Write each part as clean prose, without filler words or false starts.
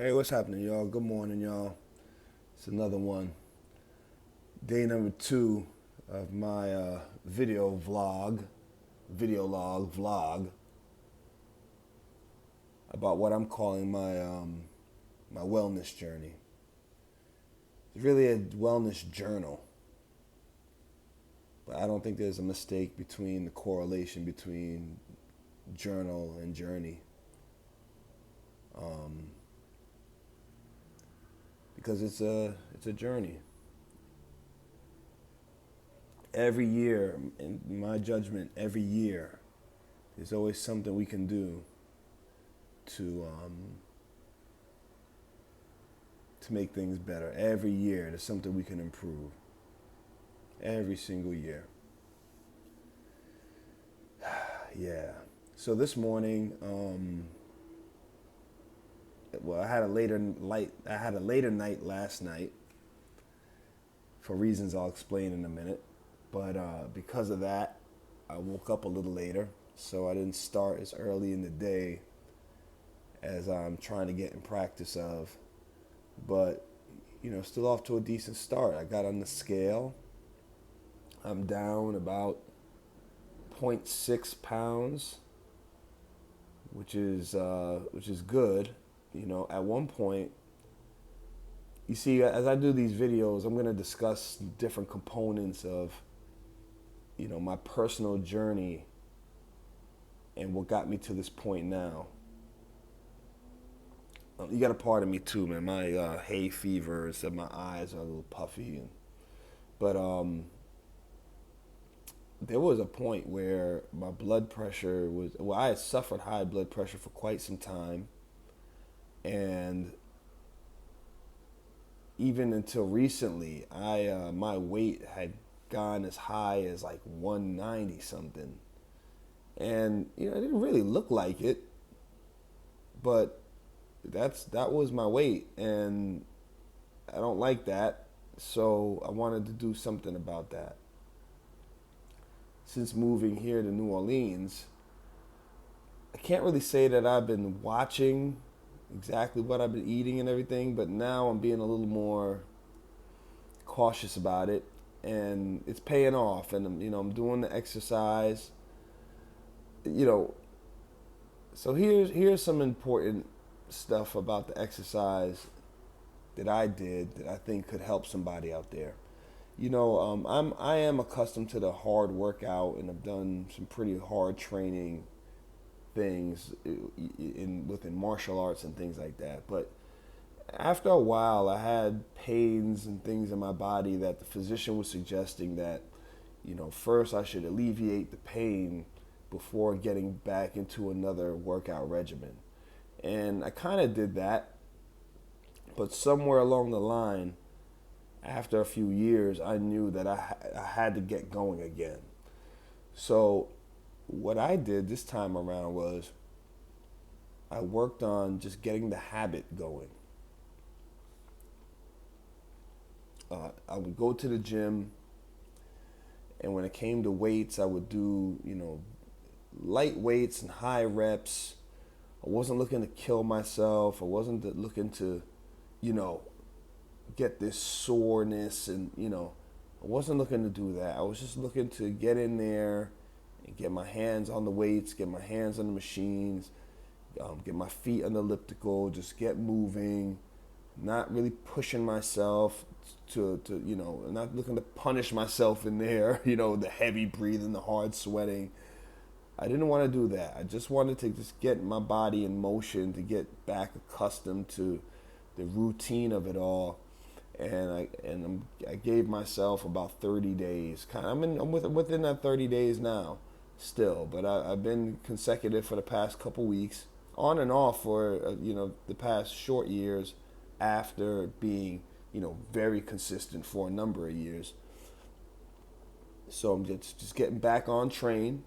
Hey, what's happening, y'all? Good morning, y'all. It's another one. Day number 2 of my video log vlog about what I'm calling my wellness journey. It's really a wellness journal, but I don't think there's a mistake between the correlation between journal and journey, um, because it's a journey. Every year, in my judgment, every year, there's always something we can do to to make things better. Every year, there's something we can improve. Every single year. Yeah. So this morning, well, I had a later night last night for reasons I'll explain in a minute. But because of that, I woke up a little later, so I didn't start as early in the day as I'm trying to get in practice of. But still off to a decent start. I got on the scale. I'm down about zero point 0.6 pounds, which is good. At one point, you see, as I do these videos, I'm going to discuss different components of my personal journey and what got me to this point now. You got to pardon me too, man. My hay fever said my eyes are a little puffy, but there was a point where my blood pressure was, well, I had suffered high blood pressure for quite some time, and even until recently, my weight had gone as high as like 190 something, and it didn't really look like it, but that was my weight, and I don't like that, so I wanted to do something about that. Since moving here to New Orleans, I can't really say that I've been watching exactly what I've been eating and everything, but now I'm being a little more cautious about it, and it's paying off. And I'm doing the exercise. You know, so here's some important stuff about the exercise that I did that I think could help somebody out there. I am accustomed to the hard workout, and I've done some pretty hard training things within martial arts and things like that. But after a while, I had pains and things in my body that the physician was suggesting that, first I should alleviate the pain before getting back into another workout regimen. And I kind of did that, but somewhere along the line, after a few years, I knew that I had to get going again. So what I did this time around was I worked on just getting the habit going. I would go to the gym, and when it came to weights, I would do, light weights and high reps. I wasn't looking to kill myself. I wasn't looking to, you know, get this soreness, and I wasn't looking to do that. I was just looking to get in there and get my hands on the weights, get my hands on the machines, get my feet on the elliptical, just get moving, not really pushing myself to not looking to punish myself in there, the heavy breathing, the hard sweating. I didn't want to do that. I just wanted to just get my body in motion, to get back accustomed to the routine of it all. And I gave myself about 30 days. I'm within that 30 days now, still. But I've been consecutive for the past couple weeks, on and off for the past short years, after being very consistent for a number of years. So I'm just getting back on train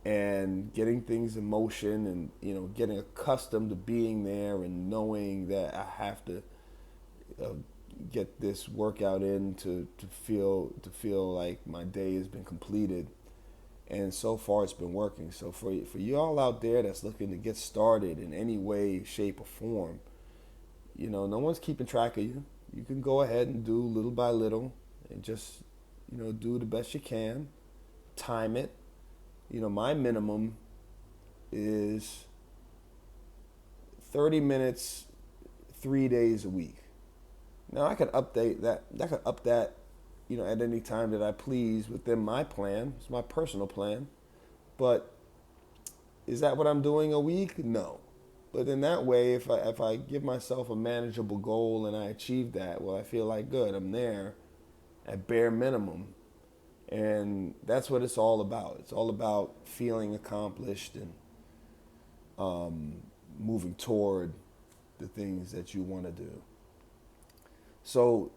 and getting things in motion, and getting accustomed to being there and knowing that I have to uh, get this workout in to feel like my day has been completed. And so far it's been working. So for you all out there that's looking to get started in any way, shape, or form, No one's keeping track of you. You can go ahead and do little by little and just, do the best you can. Time it. My minimum is 30 minutes 3 days a week. Now I can update that. I can up that, at any time that I please within my plan. It's my personal plan. But is that what I'm doing a week? No. But in that way, if I give myself a manageable goal and I achieve that, well, I feel like good. I'm there at bare minimum. And that's what it's all about. It's all about feeling accomplished and moving toward the things that you want to do. So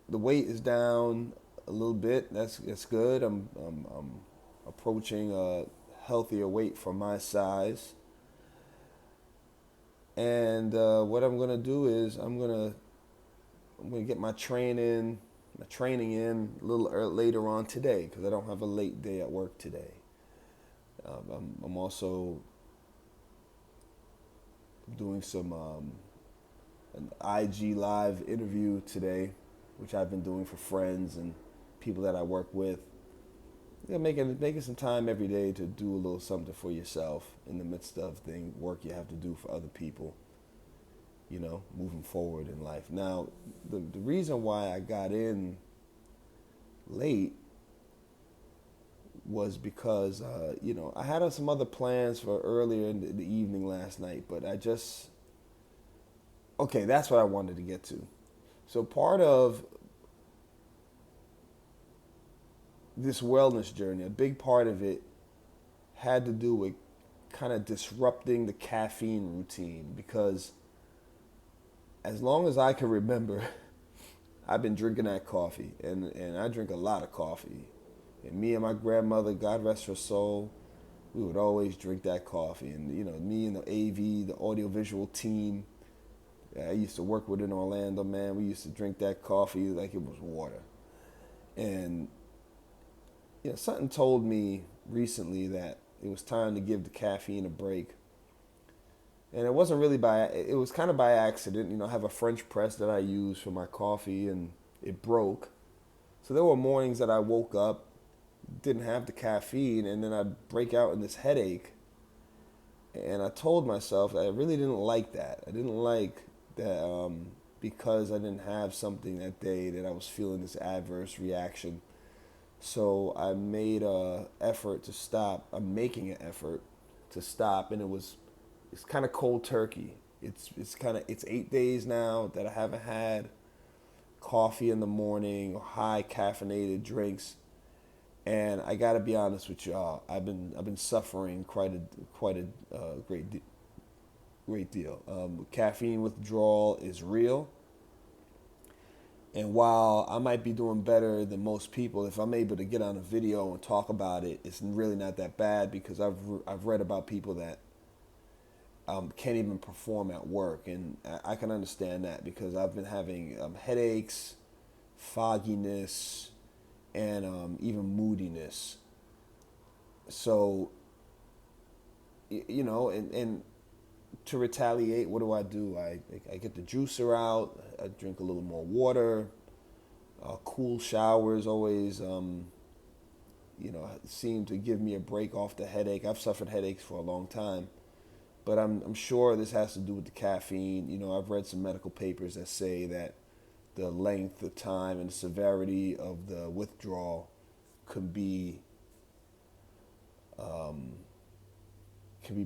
the weight is down a little bit. That's good. I'm approaching a healthier weight for my size. And what I'm gonna do is I'm gonna get my training in a little later on today because I don't have a late day at work today. I'm also doing some an IG live interview today, which I've been doing for friends and people that I work with. Making some time every day to do a little something for yourself in the midst of work you have to do for other people. Moving forward in life. Now, the reason why I got in late was because I had some other plans for earlier in the evening last night, but that's what I wanted to get to. So part of this wellness journey, a big part of it had to do with kind of disrupting the caffeine routine because as long as I can remember, I've been drinking that coffee and I drink a lot of coffee. And me and my grandmother, God rest her soul, we would always drink that coffee. And, me and the AV, the audiovisual team, I used to work with in Orlando, man. We used to drink that coffee like it was water. And something told me recently that it was time to give the caffeine a break. And it wasn't really it was kind of by accident. I have a French press that I use for my coffee and it broke. So there were mornings that I woke up, didn't have the caffeine, and then I'd break out in this headache. And I told myself that I really didn't like that. I didn't like that because I didn't have something that day that I was feeling this adverse reaction. So I made an effort to stop. I'm making an effort to stop, and it's kind of cold turkey. It's 8 days now that I haven't had coffee in the morning or high caffeinated drinks, and I gotta be honest with y'all. I've been suffering quite a great deal. Caffeine withdrawal is real. And while I might be doing better than most people, if I'm able to get on a video and talk about it, it's really not that bad because I've read about people that can't even perform at work, and I can understand that because I've been having headaches, fogginess, and even moodiness. So, and to retaliate, what do? I get the juicer out. I drink a little more water. Cool showers always, seem to give me a break off the headache. I've suffered headaches for a long time, but I'm sure this has to do with the caffeine. I've read some medical papers that say that the length, the time, and the severity of the withdrawal can be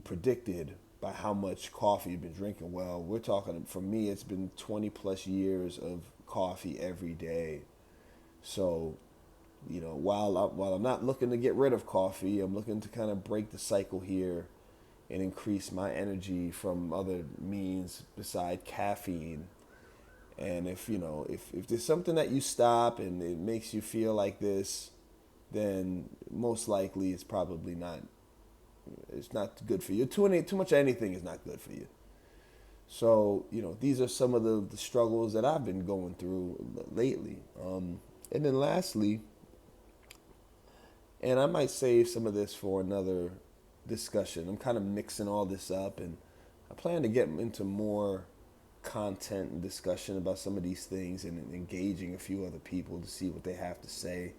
predicted by how much coffee you've been drinking. Well, we're talking, for me, it's been 20 plus years of coffee every day. So, while I'm not looking to get rid of coffee, I'm looking to kind of break the cycle here and increase my energy from other means beside caffeine. And if there's something that you stop and it makes you feel like this, then most likely it's probably not. It's not good for you. Too much of anything is not good for you. So, these are some of the struggles that I've been going through lately. And then lastly, and I might save some of this for another discussion. I'm kind of mixing all this up, and I plan to get into more content and discussion about some of these things and engaging a few other people to see what they have to say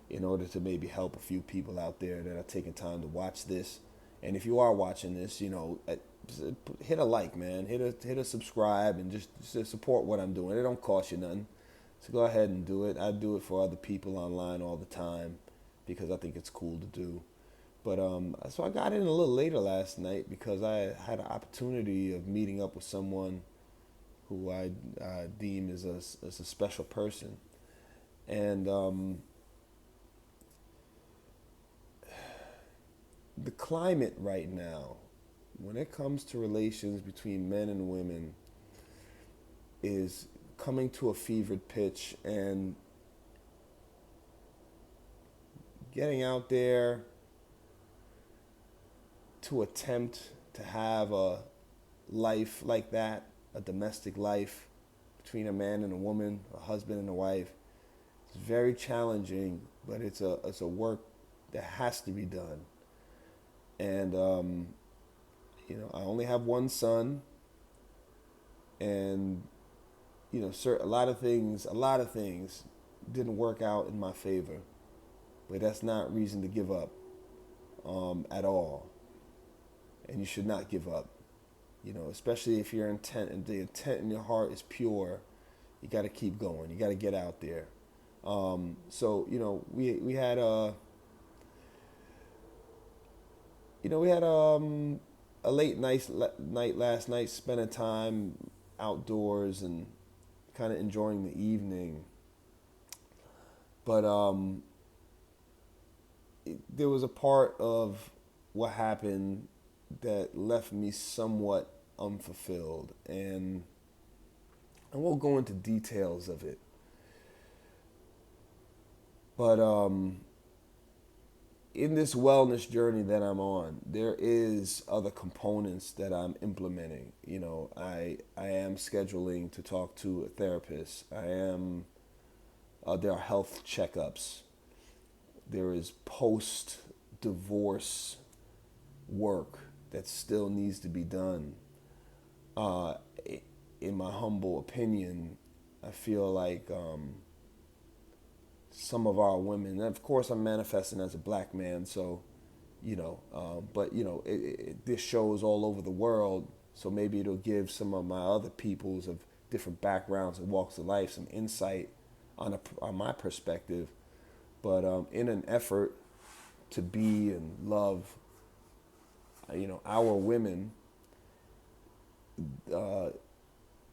in order to maybe help a few people out there that are taking time to watch this. And if you are watching this, hit a like, man. Hit a subscribe and just support what I'm doing. It don't cost you nothing. So go ahead and do it. I do it for other people online all the time because I think it's cool to do. But so I got in a little later last night because I had an opportunity of meeting up with someone who I deem as a special person. And the climate right now, when it comes to relations between men and women, is coming to a fevered pitch, and getting out there to attempt to have a life like that, a domestic life between a man and a woman, a husband and a wife, it's very challenging, but it's a work that has to be done. And I only have one son, and a lot of things didn't work out in my favor, but that's not reason to give up at all. And you should not give up, especially if your intent and the intent in your heart is pure. You got to keep going. You got to get out there. So we had a late night last night, spending time outdoors and kind of enjoying the evening. But there was a part of what happened that left me somewhat unfulfilled, and I won't go into details of it. But in this wellness journey that I'm on, there is other components that I'm implementing. I am scheduling to talk to a therapist. There are health checkups. There is post-divorce work that still needs to be done. In my humble opinion, I feel like some of our women, and of course I'm manifesting as a black man, so, this shows all over the world, so maybe it'll give some of my other peoples of different backgrounds and walks of life some insight on my perspective. But in an effort to be and love, our women,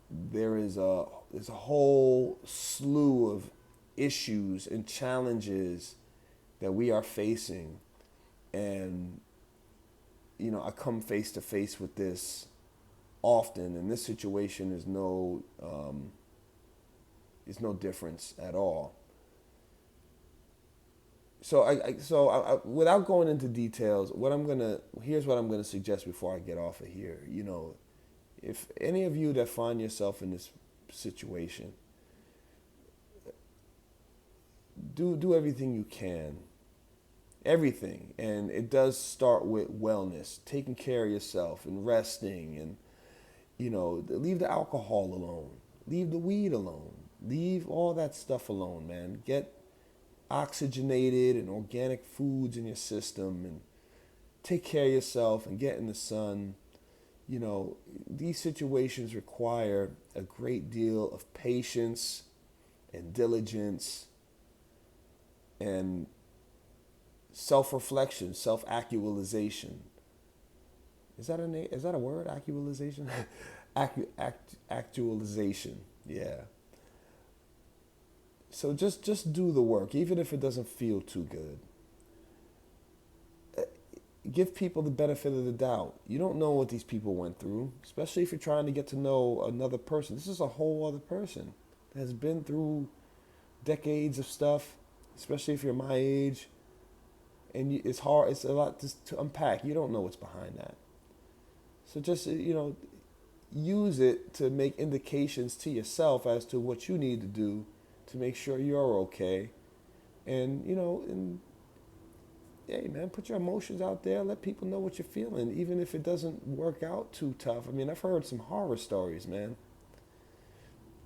there's a whole slew of issues and challenges that we are facing, and I come face to face with this often, and this situation is no difference at all. So I without going into details, here's what I'm gonna suggest before I get off of here. If any of you that find yourself in this situation, do everything you can. Everything. And it does start with wellness, taking care of yourself and resting, and leave the alcohol alone. Leave the weed alone. Leave all that stuff alone, man. Get oxygenated and organic foods in your system, and take care of yourself and get in the sun. These situations require a great deal of patience and diligence and self-reflection, self-actualization. Is that a word? Actualization? Actualization. Yeah. So just do the work, even if it doesn't feel too good. Give people the benefit of the doubt. You don't know what these people went through, especially if you're trying to get to know another person. This is a whole other person that has been through decades of stuff, especially if you're my age. And it's hard, it's a lot to unpack. You don't know what's behind that. So just, use it to make indications to yourself as to what you need to do to make sure you're okay. And, hey, man, put your emotions out there. Let people know what you're feeling, even if it doesn't work out too tough. I mean, I've heard some horror stories, man.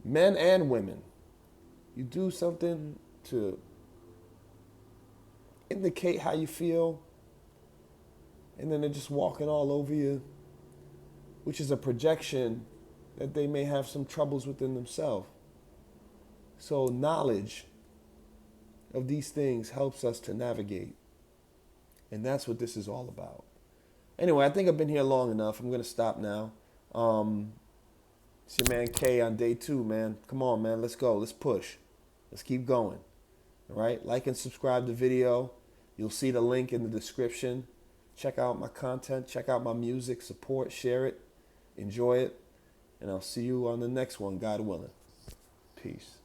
Men and women. You do something to indicate how you feel, and then they're just walking all over you, which is a projection that they may have some troubles within themselves. So knowledge of these things helps us to navigate. And that's what this is all about. Anyway, I think I've been here long enough. I'm going to stop now. It's your man K on day 2, man. Come on, man. Let's go. Let's push. Let's keep going. All right? Like and subscribe to the video. You'll see the link in the description. Check out my content. Check out my music. Support. Share it. Enjoy it. And I'll see you on the next one, God willing. Peace.